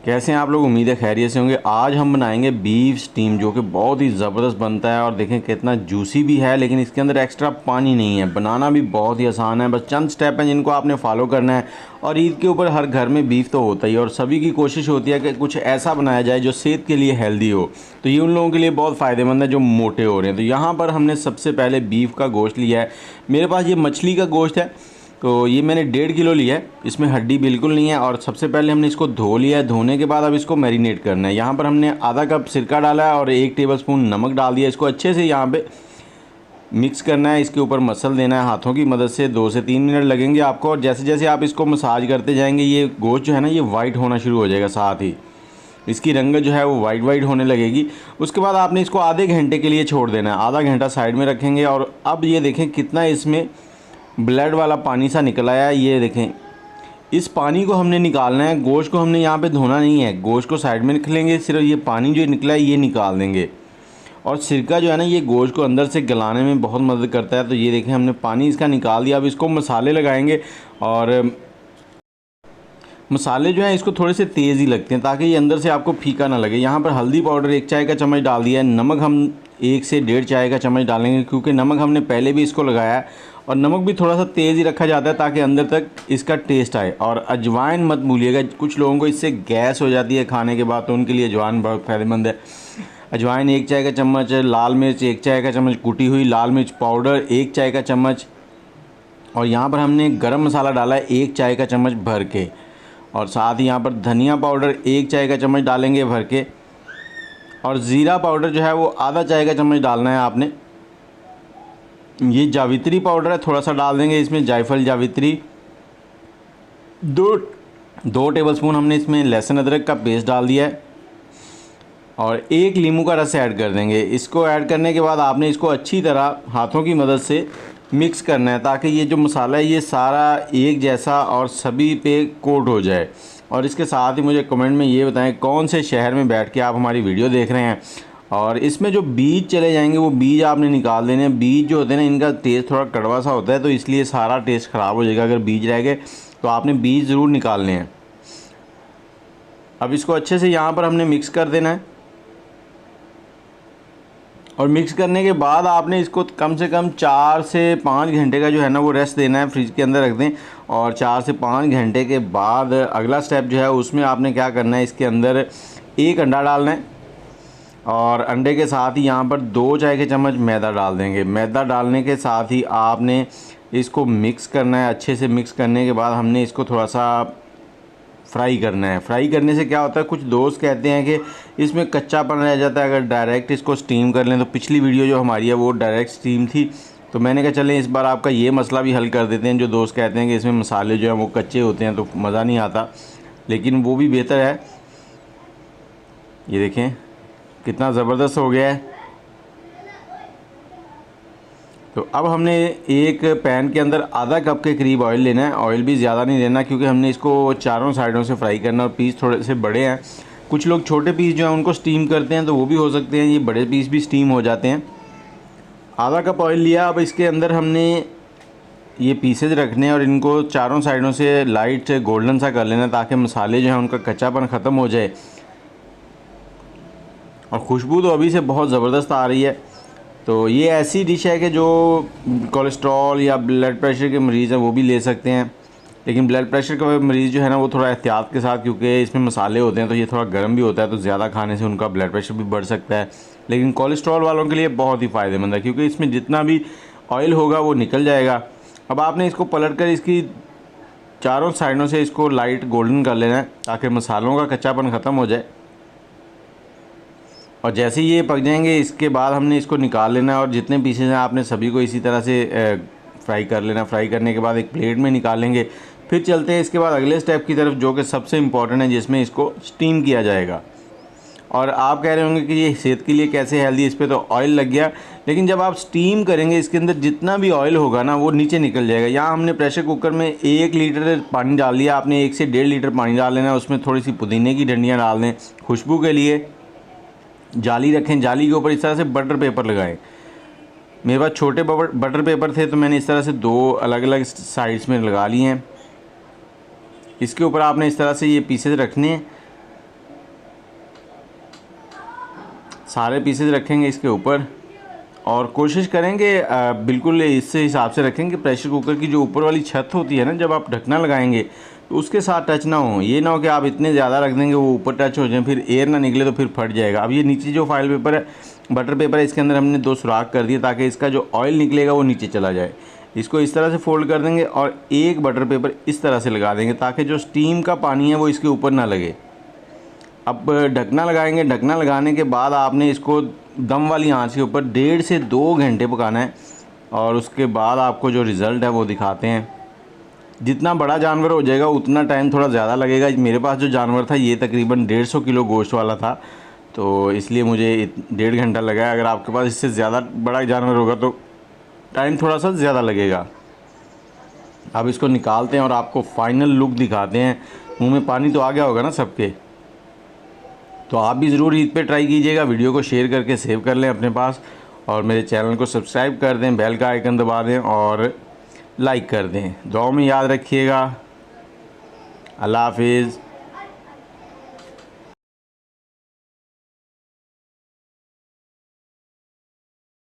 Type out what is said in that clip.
कैसे हैं आप लोग। उम्मीद है खैरियत से होंगे। आज हम बनाएंगे बीफ स्टीम, जो कि बहुत ही ज़बरदस्त बनता है और देखें कितना जूसी भी है, लेकिन इसके अंदर एक्स्ट्रा पानी नहीं है। बनाना भी बहुत ही आसान है, बस चंद स्टेप हैं जिनको आपने फॉलो करना है। और ईद के ऊपर हर घर में बीफ तो होता ही है और सभी की कोशिश होती है कि कुछ ऐसा बनाया जाए जो सेहत के लिए हेल्दी हो। तो ये उन लोगों के लिए बहुत फ़ायदेमंद है जो मोटे हो रहे हैं। तो यहाँ पर हमने सबसे पहले बीफ का गोश्त लिया है। मेरे पास ये मछली का गोश्त है, तो ये मैंने 1.5 किलो लिया है। इसमें हड्डी बिल्कुल नहीं है। और सबसे पहले हमने इसको धो लिया है। धोने के बाद अब इसको मैरिनेट करना है। यहाँ पर हमने आधा कप सिरका डाला है और 1 टेबलस्पून नमक डाल दिया। इसको अच्छे से यहाँ पे मिक्स करना है। इसके ऊपर मसल देना है हाथों की मदद से। 2 से 3 मिनट लगेंगे आपको। और जैसे जैसे आप इसको मसाज करते जाएंगे ये गोश्त जो है ना ये वाइट होना शुरू हो जाएगा। साथ ही इसकी रंगत जो है वो वाइट होने लगेगी। उसके बाद आपने इसको आधे घंटे के लिए छोड़ देना है। आधा घंटा साइड में रखेंगे। और अब ये देखें कितना इसमें ब्लड वाला पानी सा निकल आया है। ये देखें, इस पानी को हमने निकालना है। गोश्त को हमने यहाँ पे धोना नहीं है, गोश्त को साइड में निकलेंगे। सिर्फ ये पानी जो निकला है ये निकाल देंगे। और सिरका जो है ना ये गोश्त को अंदर से गलाने में बहुत मदद करता है। तो ये देखें हमने पानी इसका निकाल दिया। अब इसको मसाले लगाएंगे और मसाले जो हैं इसको थोड़े से तेज़ ही लगते हैं ताकि ये अंदर से आपको फीका ना लगे। यहाँ पर हल्दी पाउडर 1 चाय का चम्मच डाल दिया है। नमक हम 1 से 1.5 चाय का चम्मच डालेंगे, क्योंकि नमक हमने पहले भी इसको लगाया है। और नमक भी थोड़ा सा तेज़ ही रखा जाता है ताकि अंदर तक इसका टेस्ट आए। और अजवाइन मत भूलिएगा, कुछ लोगों को इससे गैस हो जाती है खाने के बाद, तो उनके लिए अजवाइन बहुत फ़ायदेमंद है। अजवाइन 1 चाय का चम्मच, लाल मिर्च 1 चाय का चम्मच, कुटी हुई लाल मिर्च पाउडर 1 चाय का चम्मच। और यहाँ पर हमने गरम मसाला डाला है 1 चाय का चम्मच भर के। और साथ ही यहाँ पर धनिया पाउडर 1 चाय का चम्मच डालेंगे भर के। और ज़ीरा पाउडर जो है वो आधा चाय का चम्मच डालना है आपने। ये जावित्री पाउडर है, थोड़ा सा डाल देंगे इसमें, जायफल जावित्री। 2 टेबलस्पून हमने इसमें लहसुन अदरक का पेस्ट डाल दिया है। और 1 नींबू का रस ऐड कर देंगे। इसको ऐड करने के बाद आपने इसको अच्छी तरह हाथों की मदद से मिक्स करना है ताकि ये जो मसाला है ये सारा एक जैसा और सभी पे कोट हो जाए। और इसके साथ ही मुझे कमेंट में ये बताएं कौन से शहर में बैठ के आप हमारी वीडियो देख रहे हैं। और इसमें जो बीज चले जाएंगे वो बीज आपने निकाल देने हैं। बीज जो होते हैं ना इनका टेस्ट थोड़ा कड़वा सा होता है, तो इसलिए सारा टेस्ट ख़राब हो जाएगा अगर बीज रह गए, तो आपने बीज ज़रूर निकालने हैं। अब इसको अच्छे से यहाँ पर हमने मिक्स कर देना है। और मिक्स करने के बाद आपने इसको कम से कम 4 से 5 घंटे का जो है ना वो रेस्ट देना है, फ्रिज के अंदर रख दें। और 4 से 5 घंटे के बाद अगला स्टेप जो है उसमें आपने क्या करना है, इसके अंदर 1 अंडा डालना है। और अंडे के साथ ही यहाँ पर 2 चाय के चम्मच मैदा डाल देंगे। मैदा डालने के साथ ही आपने इसको मिक्स करना है। अच्छे से मिक्स करने के बाद हमने इसको थोड़ा सा फ्राई करना है। फ्राई करने से क्या होता है, कुछ दोस्त कहते हैं कि इसमें कच्चापन रह जाता है अगर डायरेक्ट इसको स्टीम कर लें। तो पिछली वीडियो जो हमारी है वो डायरेक्ट स्टीम थी, तो मैंने कहा चलें इस बार आपका ये मसला भी हल कर देते हैं। जो दोस्त कहते हैं कि इसमें मसाले जो हैं वो कच्चे होते हैं तो मज़ा नहीं आता, लेकिन वो भी बेहतर है। ये देखें कितना ज़बरदस्त हो गया है। तो अब हमने एक पैन के अंदर आधा कप के करीब ऑयल लेना है। ऑयल भी ज़्यादा नहीं लेना क्योंकि हमने इसको चारों साइडों से फ्राई करना। और पीस थोड़े से बड़े हैं, कुछ लोग छोटे पीस जो हैं उनको स्टीम करते हैं, तो वो भी हो सकते हैं। ये बड़े पीस भी स्टीम हो जाते हैं। आधा कप ऑयल लिया। अब इसके अंदर हमने ये पीसेज रखने हैं और इनको चारों साइडों से लाइट गोल्डन सा कर लेना ताकि मसाले जो हैं उनका कच्चापन ख़त्म हो जाए। और खुशबू तो अभी से बहुत ज़बरदस्त आ रही है। तो ये ऐसी डिश है कि जो कोलेस्ट्रॉल या ब्लड प्रेशर के मरीज़ हैं वो भी ले सकते हैं। लेकिन ब्लड प्रेशर का मरीज़ जो है ना वो थोड़ा एहतियात के साथ, क्योंकि इसमें मसाले होते हैं तो ये थोड़ा गर्म भी होता है, तो ज़्यादा खाने से उनका ब्लड प्रेशर भी बढ़ सकता है। लेकिन कोलेस्ट्रॉल वालों के लिए बहुत ही फ़ायदेमंद है क्योंकि इसमें जितना भी ऑयल होगा वो निकल जाएगा। अब आपने इसको पलट कर इसकी चारों साइडों से इसको लाइट गोल्डन कर लेना है ताकि मसालों का कच्चापन ख़त्म हो जाए। और जैसे ही ये पक जाएंगे इसके बाद हमने इसको निकाल लेना है। और जितने पीसेज हैं आपने सभी को इसी तरह से फ्राई कर लेना। फ्राई करने के बाद एक प्लेट में निकालेंगे। फिर चलते हैं इसके बाद अगले स्टेप की तरफ, जो कि सबसे इम्पॉर्टेंट है, जिसमें इसको स्टीम किया जाएगा। और आप कह रहे होंगे कि ये सेहत के लिए कैसे हेल्दी, इस पर तो ऑयल लग गया। लेकिन जब आप स्टीम करेंगे इसके अंदर जितना भी ऑयल होगा ना वो नीचे निकल जाएगा। यहाँ हमने प्रेशर कुकर में 1 लीटर पानी डाल दिया। आपने 1 से 1.5 लीटर पानी डाल लेना। उसमें थोड़ी सी पुदीने की डंडियाँ डाल दें खुशबू के लिए। जाली रखें, जाली के ऊपर इस तरह से बटर पेपर लगाएं। मेरे पास छोटे बटर पेपर थे तो मैंने इस तरह से 2 अलग अलग साइड्स में लगा लिए हैं। इसके ऊपर आपने इस तरह से ये पीसेस रखने हैं सारे पीसेस रखेंगे इसके ऊपर और कोशिश करेंगे बिल्कुल इससे हिसाब से रखें कि प्रेशर कुकर की जो ऊपर वाली छत होती है ना, जब आप ढकना लगाएंगे तो उसके साथ टच ना हो। ये ना हो कि आप इतने ज़्यादा रख देंगे वो ऊपर टच हो जाए, फिर एयर ना निकले तो फिर फट जाएगा। अब ये नीचे जो फॉइल पेपर है, बटर पेपर है, इसके अंदर हमने 2 सुराख कर दिए ताकि इसका जो ऑयल निकलेगा वो नीचे चला जाए। इसको इस तरह से फोल्ड कर देंगे और एक बटर पेपर इस तरह से लगा देंगे ताकि जो स्टीम का पानी है वो इसके ऊपर ना लगे। अब ढकना लगाएंगे। ढकना लगाने के बाद आपने इसको दम वाली आंच के ऊपर 1.5 से 2 घंटे पकाना है और उसके बाद आपको जो रिज़ल्ट है वो दिखाते हैं। जितना बड़ा जानवर हो जाएगा उतना टाइम थोड़ा ज़्यादा लगेगा। मेरे पास जो जानवर था ये तकरीबन 150 किलो गोश्त वाला था, तो इसलिए मुझे 1.5 घंटा लगा। अगर आपके पास इससे ज़्यादा बड़ा जानवर होगा तो टाइम थोड़ा सा ज़्यादा लगेगा। अब इसको निकालते हैं और आपको फाइनल लुक दिखाते हैं। मुँह में पानी तो आ गया होगा ना सबके, तो आप भी ज़रूर ईद पे ट्राई कीजिएगा। वीडियो को शेयर करके सेव कर लें अपने पास और मेरे चैनल को सब्सक्राइब कर दें, बेल का आइकन दबा दें और लाइक कर दें। दुआ में याद रखिएगा। अल्लाह हाफिज़।